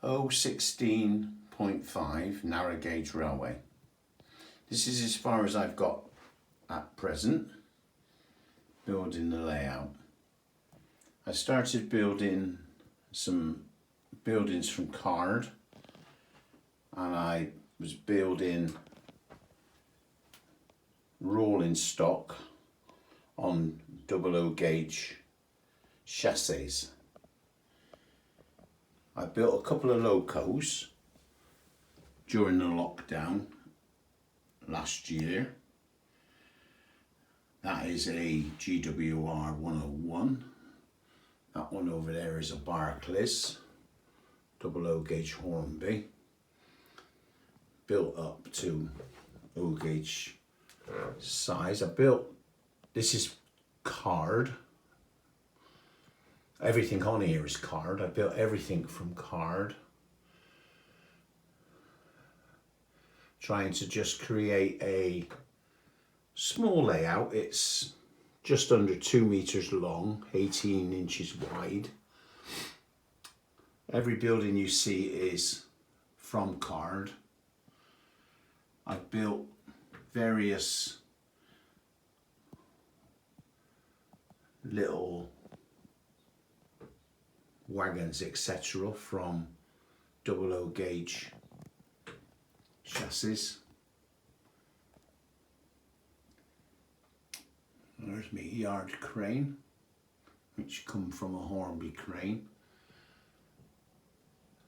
016.5 narrow gauge railway. This is as far as I've got at present, building the layout. I started building some buildings from card, and I was building rolling stock on 00 gauge chassis. I built a couple of locos during the lockdown last year. That is a GWR 101. That one over there is a Barclays 00 gauge Hornby, built up to 0 gauge size. This is card. Everything on here is card. I built everything from card. Trying to just create a small layout. It's just under 2 meters long, 18 inches wide. Every building you see is from card. I've built various little wagons, etc. from 00 gauge chassis. There's my yard crane, which come from a Hornby crane.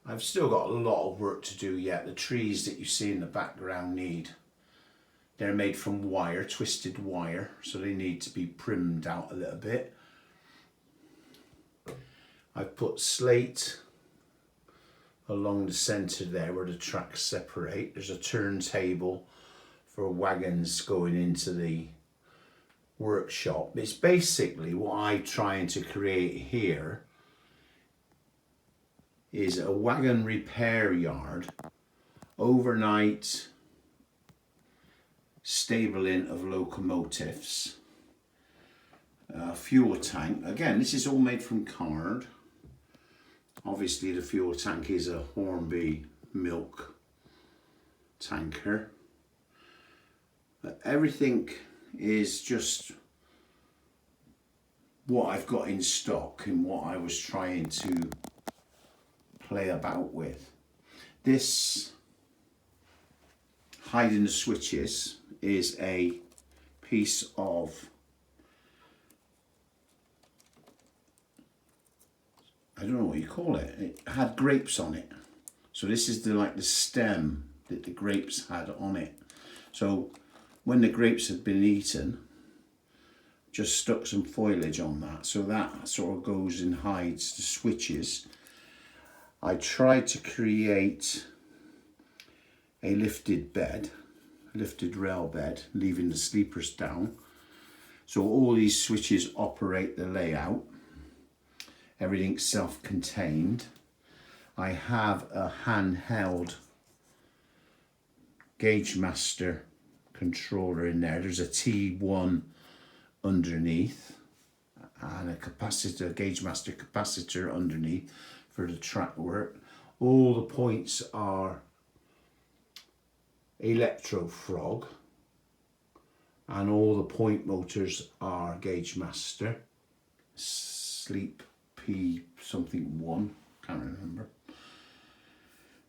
I've still got a lot of work to do yet. The trees that you see in the background they're made from wire, twisted wire, so they need to be primed out a little bit. I've put slate along the centre there where the tracks separate. There's a turntable for wagons going into the workshop. It's basically what I'm trying to create here is a wagon repair yard, overnight stabling of locomotives, fuel tank. Again, this is all made from card. Obviously the fuel tank is a Hornby milk tanker. But everything is just what I've got in stock and what I was trying to play about with. This hiding the switches is a piece of, I don't know what you call it. It had grapes on it. So this is the stem that the grapes had on it. So when the grapes had been eaten, just stuck some foliage on that. So that sort of goes and hides the switches. I tried to create a lifted rail bed, leaving the sleepers down. So all these switches operate the layout. Everything's self-contained. I have a handheld Gauge Master controller in there. There's a T1 underneath and a capacitor, Gauge Master capacitor underneath for the track work. All the points are electro frog and all the point motors are Gauge Master Sleep P something 1, can't remember.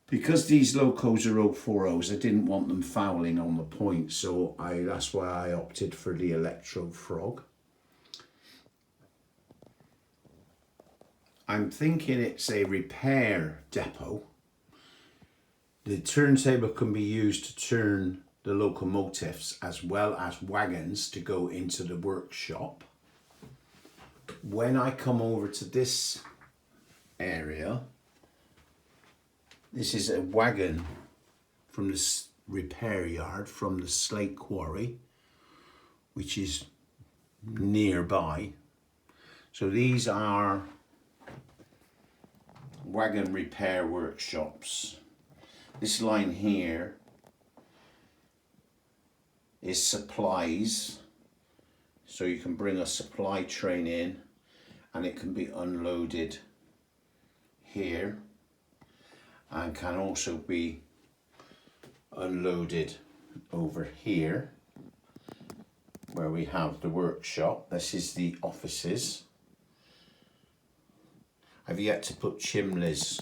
Because these locos are 040s, I didn't want them fouling on the point, so that's why I opted for the electro frog. I'm thinking it's a repair depot. The turntable can be used to turn the locomotives as well as wagons to go into the workshop. When I come over to this area, this is a wagon from the repair yard from the slate quarry, which is nearby. So these are wagon repair workshops. This line here is supplies, so you can bring a supply train in and it can be unloaded here. and can also be unloaded over here where we have the workshop. This is the offices. I've yet to put chimneys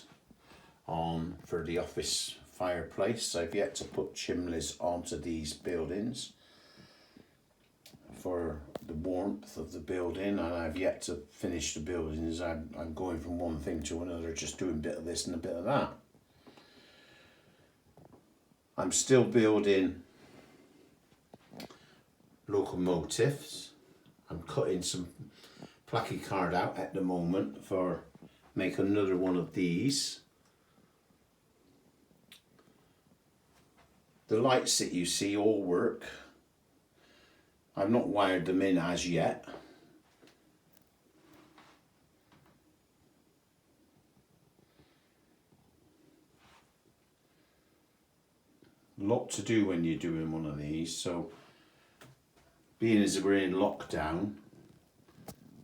on for the office fireplace. I've yet to put chimneys onto these buildings for the warmth of the building, and I've yet to finish the buildings. I'm going from one thing to another, just doing a bit of this and a bit of that. I'm still building locomotives. I'm cutting some placky card out at the moment for make another one of these. The lights that you see all work. I've not wired them in as yet. A lot to do when you're doing one of these, so being as we're in lockdown,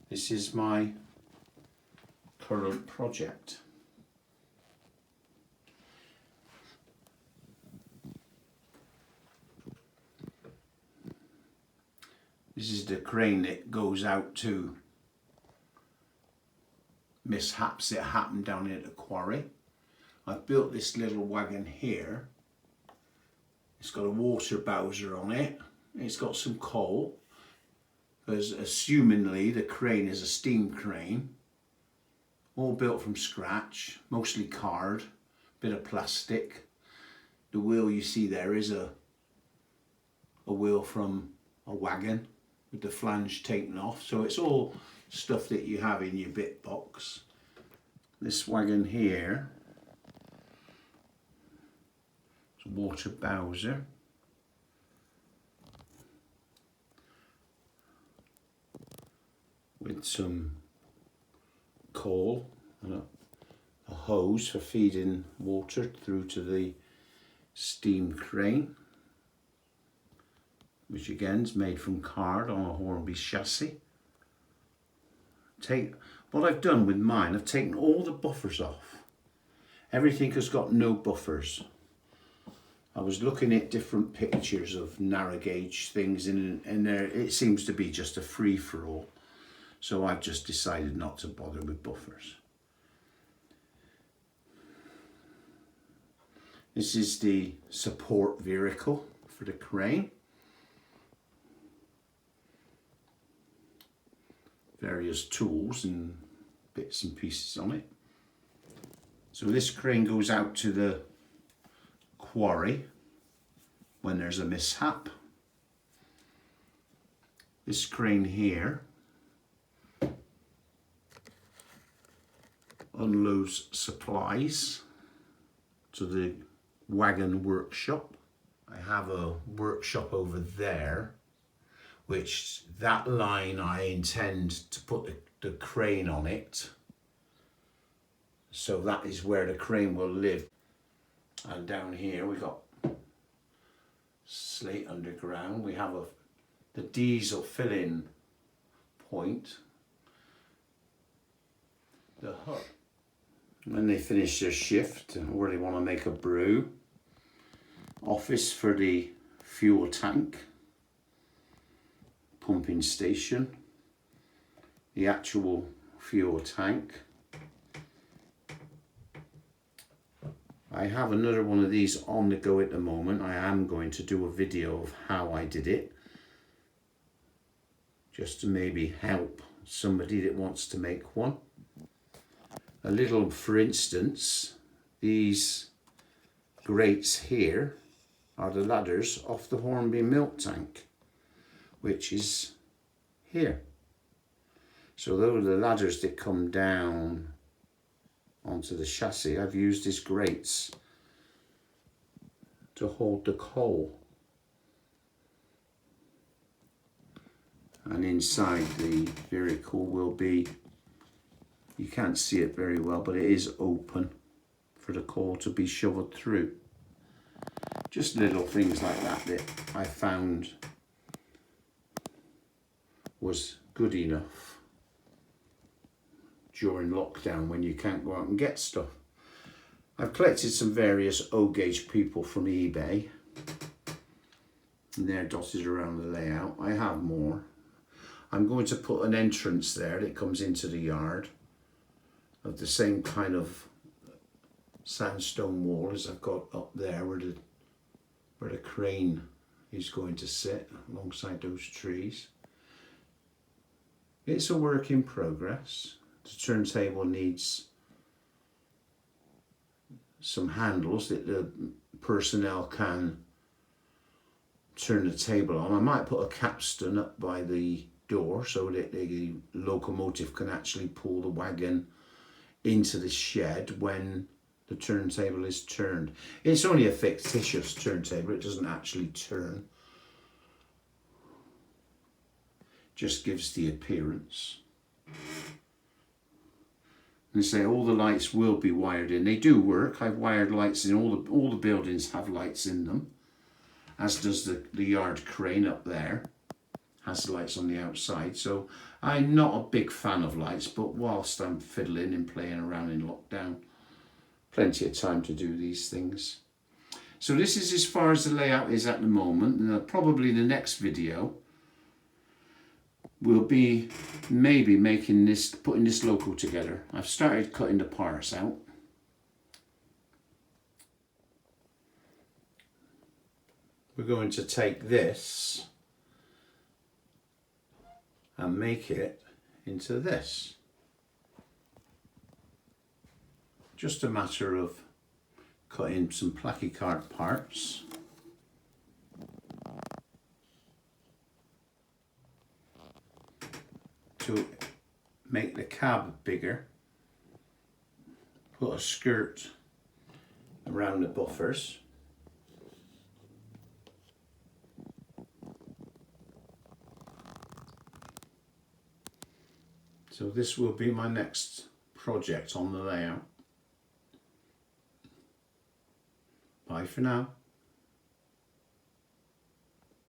this is my current project. This is the crane that goes out to mishaps that happen down at the quarry. I've built this little wagon here. It's got a water bowser on it. It's got some coal, because assumingly the crane is a steam crane. All built from scratch, mostly card, bit of plastic. The wheel you see there is a wheel from a wagon with the flange taken off. So it's all stuff that you have in your bit box. This wagon here, it's a water bowser. With some coal and a hose for feeding water through to the steam crane, which again is made from card on a Hornby chassis. What I've done with mine, I've taken all the buffers off. Everything has got no buffers. I was looking at different pictures of narrow gauge things and there it seems to be just a free-for-all. So I've just decided not to bother with buffers. This is the support vehicle for the crane. Various tools and bits and pieces on it. So this crane goes out to the quarry when there's a mishap. This crane here unloads supplies to the Wagon workshop. I have a workshop over there, which that line I intend to put the crane on it. So that is where the crane will live. And down here we got slate underground. We have the diesel filling point. The hut. When they finish their shift or they want to make a brew. Office for the fuel tank. Pumping station. The actual fuel tank. I have another one of these on the go at the moment. I am going to do a video of how I did it, just to maybe help somebody that wants to make one. A little, for instance, these grates here are the ladders off the Hornby milk tank, which is here. So those are the ladders that come down onto the chassis. I've used as grates to hold the coal. And inside the vehicle will be, you can't see it very well, but it is open for the coal to be shoveled through. Just little things like that that I found was good enough during lockdown when you can't go out and get stuff. I've collected some various O-gauge people from eBay, and they're dotted around the layout. I have more. I'm going to put an entrance there that comes into the yard of the same kind of sandstone wall as I've got up there where the crane is going to sit alongside those trees. It's a work in progress. The turntable needs some handles that the personnel can turn the table on. I might put a capstan up by the door so that the locomotive can actually pull the wagon into the shed when the turntable is turned. It's only a fictitious turntable, it doesn't actually turn. Just gives the appearance. And say all the lights will be wired in. They do work. I've wired lights in all the buildings have lights in them, as does the yard crane up there. Has lights on the outside. So I'm not a big fan of lights, but whilst I'm fiddling and playing around in lockdown, plenty of time to do these things. So this is as far as the layout is at the moment. And probably the next video will be maybe putting this loco together. I've started cutting the parts out. We're going to take this and make it into this. Just a matter of cutting some placky card parts. To make the cab bigger, put a skirt around the buffers. So this will be my next project on the layout. Bye for now.